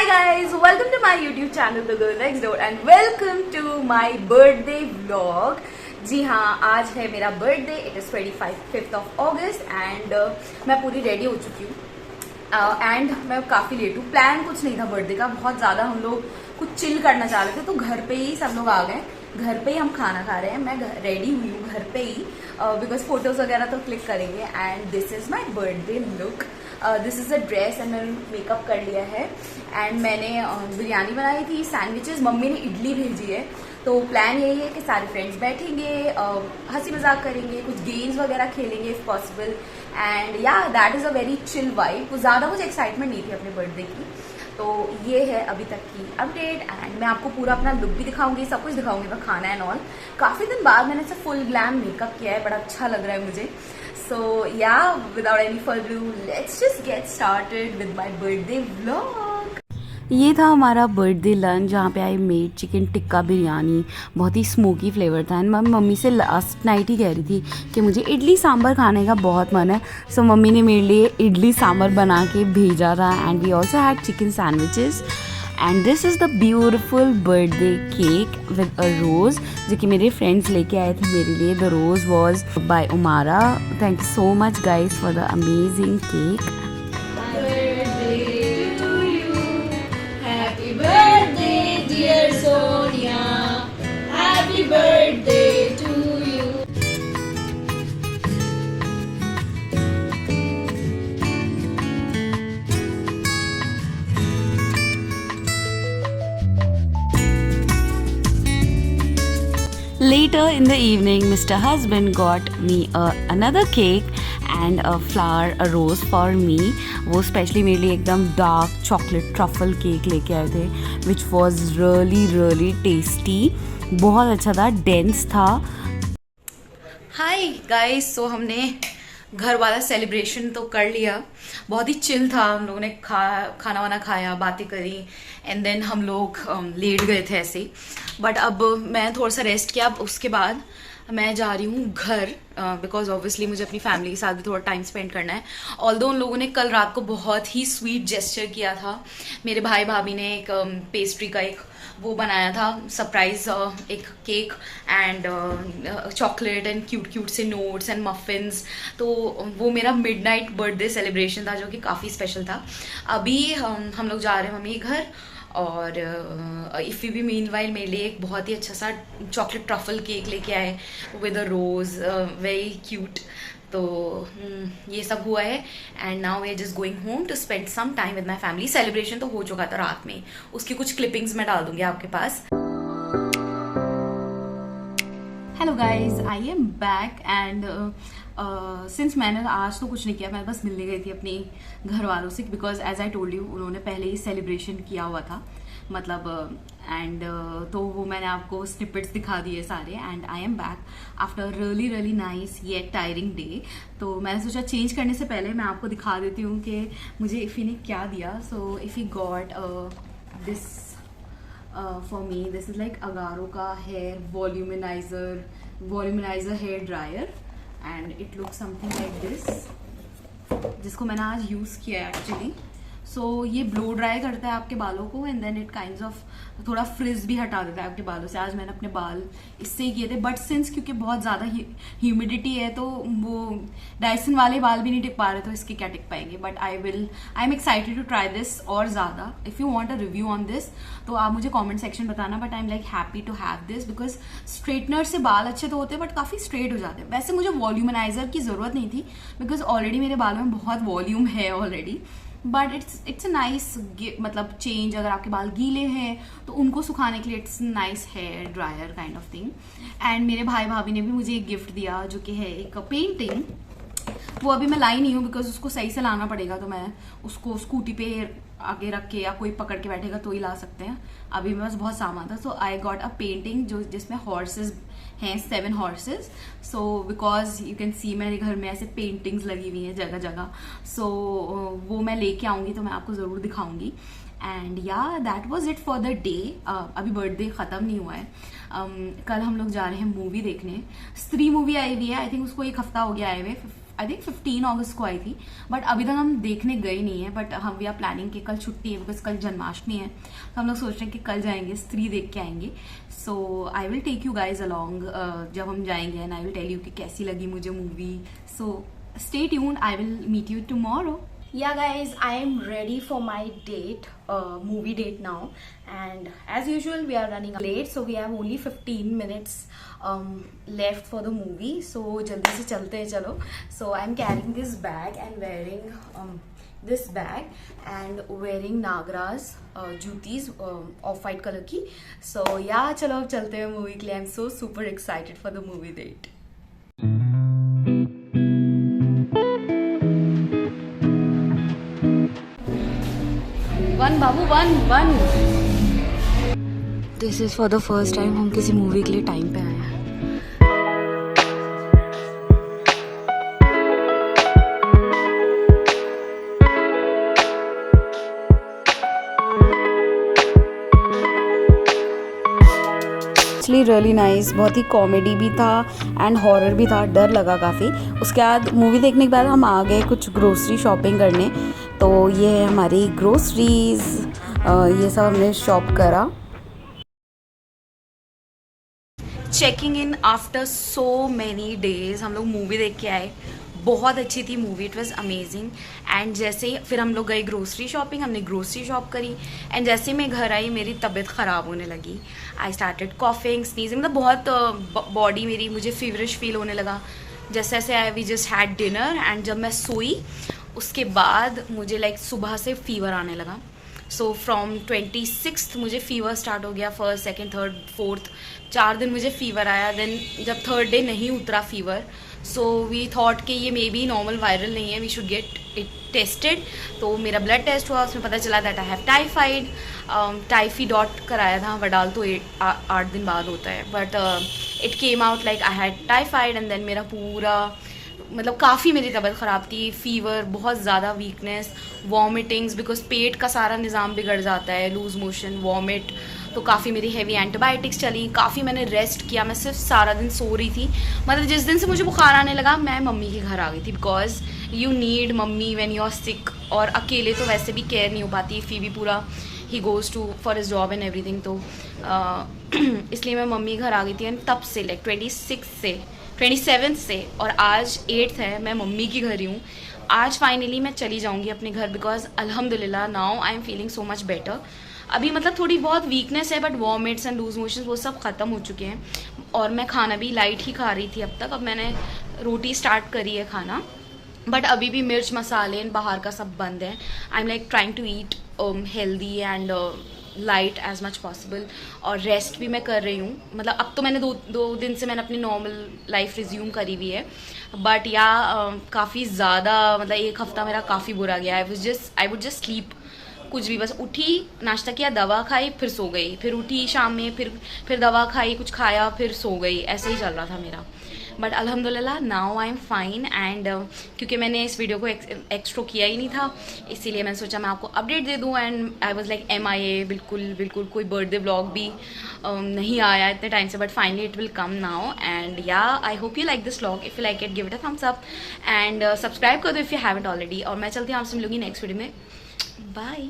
Hi guys, welcome to my YouTube channel The Girl Next Door and welcome to my birthday vlog. जी हाँ, आज है मेरा birthday. It is 5th of August and मैं पूरी ready हो चुकी हूँ एंड मैं काफ़ी लेट हूँ. प्लान कुछ नहीं था बर्थडे का, बहुत ज़्यादा हम लोग कुछ चिल करना चाह रहे थे तो घर पे ही सब लोग आ गए. घर पे ही हम खाना खा रहे हैं. मैं रेडी हुई हूँ घर पे ही बिकॉज फोटोज वगैरह तो क्लिक करेंगे. And this is my birthday look. This is a dress and मैंने मेकअप कर लिया है. एंड मैंने बिरयानी बनाई थी, सैंडविचेस, मम्मी ने इडली भेजी है. तो प्लान यही है कि सारे फ्रेंड्स बैठेंगे, हंसी मजाक करेंगे, कुछ गेम्स वगैरह खेलेंगे इफ पॉसिबल. एंड या that is a very chill vibe. कुछ ज़्यादा मुझे एक्साइटमेंट नहीं थी अपने बर्थडे की. तो ये है अभी तक की अपडेट एंड मैं आपको पूरा अपना लुक भी दिखाऊंगी, सब कुछ दिखाऊंगी, मैं खाना एंड ऑल. काफ़ी दिन बाद मैंने से फुल ग्लैम मेकअप किया है, बड़ा अच्छा लग रहा है मुझे. So yeah, without any further ado, let's just get started with my birthday vlog. ये था हमारा बर्थडे लंच जहाँ पे I made chicken tikka biryani. बहुत ही स्मोकी फ्लेवर था एंड मैं मम्मी से लास्ट नाइट ही कह रही थी कि मुझे इडली सांभर खाने का बहुत मन है. सो मम्मी ने मेरे लिए इडली सांभर बना के भेजा था and we also had chicken sandwiches. And this is the beautiful birthday cake with a rose जो कि मेरे फ्रेंड्स लेके आए थे मेरे लिए. The rose was by Umara. Thank you so much guys for the amazing cake. Later in the evening, Mr. Husband got me another cake and a flower, a rose for me. वो specially मेरे लिए एकदम dark chocolate truffle cake लेके आए थे which was really tasty. बहुत अच्छा था, डेंस था. हाय गाइस, सो हमने घर वाला सेलिब्रेशन तो कर लिया. बहुत ही चिल था. हम लोगों ने खाना वाना खाया, बातें करी एंड देन हम लोग लेट गए थे ऐसे ही. बट अब मैं थोड़ा सा रेस्ट किया. अब उसके बाद मैं जा रही हूँ घर बिकॉज ऑब्वियसली मुझे अपनी फैमिली के साथ भी थोड़ा टाइम स्पेंड करना है. ऑल्दो उन लोगों ने कल रात को बहुत ही स्वीट जेस्चर किया था. मेरे भाई भाभी ने एक पेस्ट्री का एक वो बनाया था सरप्राइज, एक cake and chocolate and cute से नोट्स एंड मफिन्स. तो वो मेरा मिडनाइट बर्थडे सेलिब्रेशन था जो कि काफ़ी स्पेशल था. अभी हम लोग जा रहे हैं मम्मी के घर और इफ़ी भी मीनवाइल मेरे लिए एक बहुत ही अच्छा सा चॉकलेट ट्रफल केक लेके आए with a rose, very cute. तो ये सब हुआ है and now we are just going home to spend some time with my family. Celebration तो हो चुका था रात में, उसकी कुछ क्लिपिंग्स मैं डाल दूंगी आपके पास. Hello guys, I am back and since मैंने आज तो कुछ नहीं किया. मैं बस मिलने गई थी अपने घर वालों से because as I told you उन्होंने पहले ही सेलिब्रेशन किया हुआ था मतलब. एंड तो वो मैंने आपको स्निपेट्स दिखा दिए सारे. And I am back after really nice yet tiring day. तो मैंने सोचा चेंज करने से पहले मैं आपको दिखा देती हूँ कि मुझे इफ़ी ने क्या दिया. So Iffi got this for me. This is like Agaro का hair voluminizer hair dryer and it looks something like this, जिसको मैंने आज यूज़ किया है एक्चुअली. सो ये ब्लो ड्राई करता है आपके बालों को and then it kinds of थोड़ा फ्रिज भी हटा देता है आपके बालों से. आज मैंने अपने बाल इससे ही किए थे बट सिंस क्योंकि बहुत ज़्यादा ह्यूमिडिटी है तो वो डायसन वाले बाल भी नहीं टिक पा रहे तो इसके क्या टिक पाएंगे. But I am excited to try this और ज़्यादा. If you want a review on this तो आप मुझे कमेंट सेक्शन बताना. But I am like happy to have this because straightener से बाल अच्छे तो होते हैं बट काफ़ी स्ट्रेट हो जाते हैं. वैसे मुझे वॉल्यूमनाइजर की ज़रूरत नहीं थी बिकॉज ऑलरेडी मेरे बालों में बहुत वॉल्यूम है already. But it's a nice मतलब चेंज. अगर आपके बाल गीले हैं तो उनको सुखाने के लिए it's nice hair dryer kind of thing. And मेरे भाई भाभी ने भी मुझे एक गिफ्ट दिया जो कि है एक पेंटिंग. वो अभी मैं लाई नहीं हूँ बिकॉज उसको सही से लाना पड़ेगा तो मैं उसको स्कूटी पे आगे रख के या कोई पकड़ के बैठेगा तो ही ला सकते हैं. अभी मेरे पास बहुत सामान था. सो आई गॉट अ पेंटिंग जो जिसमें हॉर्सेस हैं, 7 horses. So because you can see मेरे घर में ऐसे पेंटिंग्स लगी हुई हैं जगह जगह. सो वो मैं लेके आऊँगी तो मैं आपको ज़रूर दिखाऊंगी. एंड या that was it for the day. अभी बर्थडे ख़त्म नहीं हुआ है. कल हम लोग जा रहे हैं मूवी देखने. स्त्री मूवी आई हुई है. आई थिंक उसको 1 हफ्ता हो गया आए हुए. आई थिंक 15 अगस्त को आई थी, बट अभी तक हम देखने गए नहीं है। बट हम वी आर प्लानिंग कि कल छुट्टी है बिकॉज कल जन्माष्टमी है, तो हम लोग सोच रहे हैं कि कल जाएंगे, स्त्री देख के आएंगे। So I will take you guys along जब हम जाएंगे, and I will tell you कि कैसी लगी मुझे movie. So stay tuned, I will meet you tomorrow. Yeah guys, I am ready for my date, movie date now, and as usual we are running late, so we have only 15 minutes left for the movie, so jaldi se chalte hain chalo. So I am carrying this bag and wearing this bag and wearing Nagra's jutis off white color ki. So yeah, chalo ab chalte hain movie ke liye. I am so super excited for the movie date. One Babu one. This is for the first time हम किसी movie के लिए time पे आए हैं। Really nice, बहुत ही comedy भी था एंड हॉरर भी था, डर लगा काफ़ी। उसके बाद मूवी देखने के बाद हम आ गए कुछ ग्रोसरी शॉपिंग करने। तो ये है हमारी ग्रोसरीज, ये सब हमने शॉप करा। Checking in after so many days, हम लोग मूवी देख के आए, बहुत अच्छी थी movie, it was amazing. And जैसे ही फिर हम लोग गए ग्रोसरी शॉपिंग, हमने ग्रोसरी शॉप करी, एंड जैसे ही मैं घर आई मेरी तबीयत ख़राब होने लगी। आई स्टार्टेड कॉफिंग, स्नीजिंग, मतलब बहुत बॉडी मेरी, मुझे फीवरिश फील होने लगा। जैसे जैसे I we just had dinner, and जब मैं सोई उसके बाद मुझे लाइक सुबह से फीवर आने लगा। सो फ्रॉम 26 मुझे फीवर स्टार्ट हो गया, फर्स्ट सेकेंड थर्ड फोर्थ 4 दिन मुझे फीवर आया। देन जब थर्ड डे नहीं उतरा फीवर, सो वी थॉट कि ये मे बी नॉर्मल वायरल नहीं है, we should get it tested. तो मेरा ब्लड टेस्ट हुआ, उसमें पता चला that I have typhoid. Typhidot कराया था, वडाल तो 8 दिन बाद होता है, but it came out like I had typhoid. And then मेरा पूरा मतलब काफ़ी मेरी तबीयत ख़राब थी, फीवर, बहुत ज़्यादा वीकनेस, वॉमिटिंग्स, बिकॉज पेट का सारा निज़ाम बिगड़ जाता है, लूज़ मोशन, वॉमिट। तो काफ़ी मेरी हेवी एंटीबायोटिक्स चली, काफ़ी मैंने रेस्ट किया, मैं सिर्फ सारा दिन सो रही थी। मतलब जिस दिन से मुझे बुखार आने लगा मैं मम्मी के घर आ गई थी, because you need mummy when you are sick. और अकेले तो वैसे भी केयर नहीं हो पाती, फी भी पूरा ही goes to for his job and everything. तो इसलिए मैं मम्मी घर आ गई थी। एंड तब से लाइक 27 से और आज 8th है, मैं मम्मी की घर ही हूँ। आज फाइनली मैं चली जाऊँगी अपने घर, बिकॉज अल्हम्दुलिल्लाह now I am feeling so much better. अभी मतलब थोड़ी बहुत वीकनेस है, but vomits and loose motions वो सब ख़त्म हो चुके हैं। और मैं खाना भी लाइट ही खा रही थी अब तक, अब मैंने रोटी स्टार्ट करी है खाना, बट अभी भी मिर्च मसाले बाहर का सब बंद है। I am like trying to eat healthy and light as much possible. और रेस्ट भी मैं कर रही हूँ, मतलब अब तो मैंने दो दिन से मैंने अपनी नॉर्मल लाइफ रिज्यूम करी हुई है, बट या काफ़ी ज़्यादा मतलब एक हफ़्ता मेरा काफ़ी बुरा गया। आई वुड जस्ट स्लीप, कुछ भी, बस उठी, नाश्ता किया, दवा खाई, फिर सो गई, फिर उठी शाम में, फिर दवा खाई, कुछ खाया, फिर सो गई, ऐसे ही चल रहा था मेरा। बट अल्हम्दुलिल्लाह now I am fine. And क्योंकि मैंने इस वीडियो को एक्स्ट्रो किया ही नहीं था, इसीलिए मैंने सोचा मैं आपको अपडेट दे दूँ। And I was like MIA, बिल्कुल कोई बर्थडे व्लॉग भी नहीं आया इतने टाइम से, but finally it will come now. And yeah I hope you like this vlog, if you like it give it a thumbs up and subscribe कर दो if you haven't already. और मैं चलती हूँ, आपसे मिलूंगी नेक्स्ट वीडियो में। Bye.